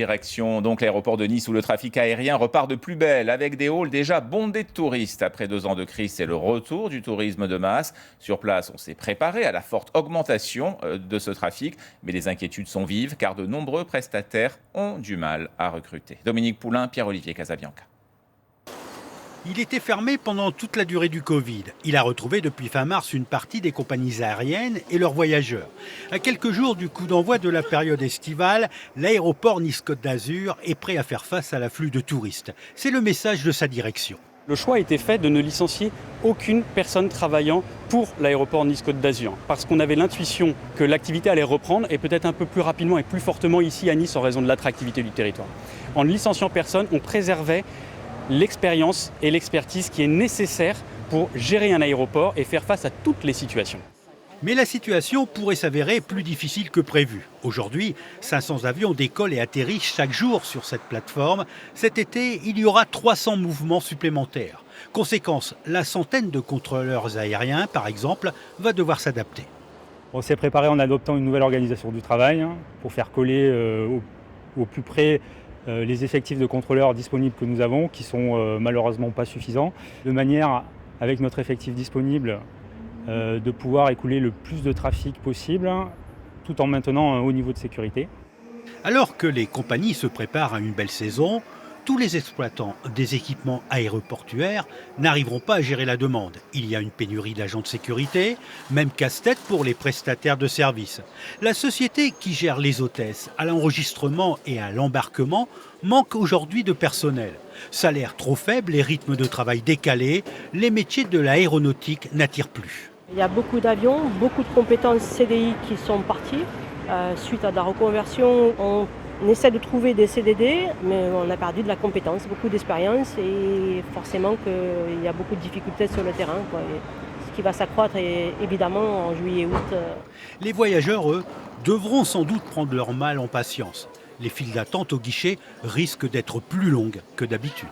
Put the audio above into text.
Direction donc l'aéroport de Nice où le trafic aérien repart de plus belle avec des halls déjà bondés de touristes. Après 2 ans de crise, c'est le retour du tourisme de masse. Sur place, on s'est préparé à la forte augmentation de ce trafic, mais les inquiétudes sont vives car de nombreux prestataires ont du mal à recruter. Dominique Poulain, Pierre-Olivier Casabianca. Il était fermé pendant toute la durée du Covid. Il a retrouvé depuis fin mars une partie des compagnies aériennes et leurs voyageurs. À quelques jours du coup d'envoi de la période estivale, l'aéroport Nice-Côte d'Azur est prêt à faire face à l'afflux de touristes. C'est le message de sa direction. Le choix a été fait de ne licencier aucune personne travaillant pour l'aéroport Nice-Côte d'Azur parce qu'on avait l'intuition que l'activité allait reprendre et peut-être un peu plus rapidement et plus fortement ici à Nice en raison de l'attractivité du territoire. En ne licenciant personne, on préservait l'expérience et l'expertise qui est nécessaire pour gérer un aéroport et faire face à toutes les situations. Mais la situation pourrait s'avérer plus difficile que prévu. Aujourd'hui, 500 avions décollent et atterrissent chaque jour sur cette plateforme. Cet été, il y aura 300 mouvements supplémentaires. Conséquence, la centaine de contrôleurs aériens, par exemple, va devoir s'adapter. On s'est préparé en adoptant une nouvelle organisation du travail pour faire coller au plus près les effectifs de contrôleurs disponibles que nous avons, qui sont malheureusement pas suffisants, de manière, avec notre effectif disponible, de pouvoir écouler le plus de trafic possible, tout en maintenant un haut niveau de sécurité. Alors que les compagnies se préparent à une belle saison, tous les exploitants des équipements aéroportuaires n'arriveront pas à gérer la demande. Il y a une pénurie d'agents de sécurité, même casse-tête pour les prestataires de services. La société qui gère les hôtesses à l'enregistrement et à l'embarquement manque aujourd'hui de personnel. Salaire trop faible et rythme de travail décalé, les métiers de l'aéronautique n'attirent plus. Il y a beaucoup d'avions, beaucoup de compétences CDI qui sont parties. Suite à de la reconversion, on essaie de trouver des CDD, mais on a perdu de la compétence, beaucoup d'expérience et forcément qu'il y a beaucoup de difficultés sur le terrain, ce qui va s'accroître évidemment en juillet-août. Les voyageurs, eux, devront sans doute prendre leur mal en patience. Les files d'attente au guichet risquent d'être plus longues que d'habitude.